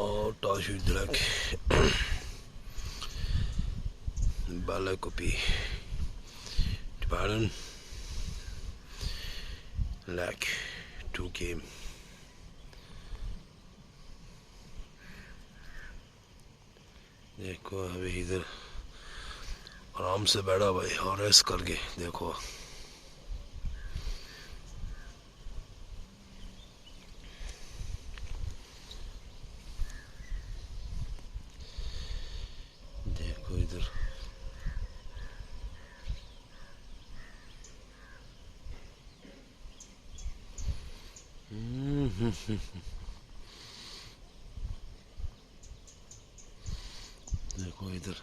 Och taş direkt Balakopi Tibaren Lac 2K देखो अभी इधर आराम से बैठा भाई और रेस्ट करके देखो देखो इधर देखो इधर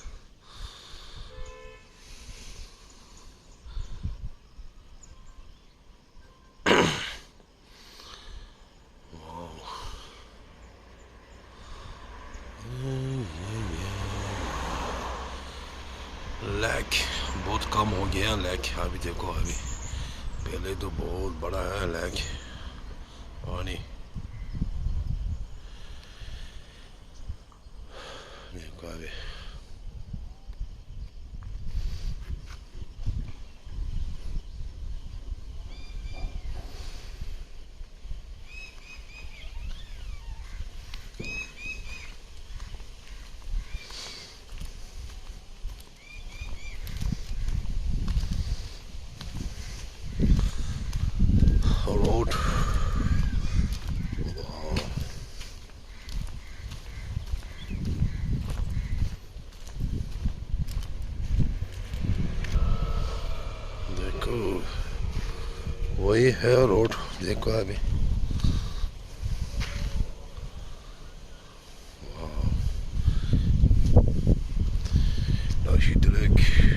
लैक बहुत कम हो गया लैक अभी देखो अभी पहले तो बहुत बड़ा है लैक पानी देखो अभी रोड देखो वही है रोड देखो अभी Taşıdık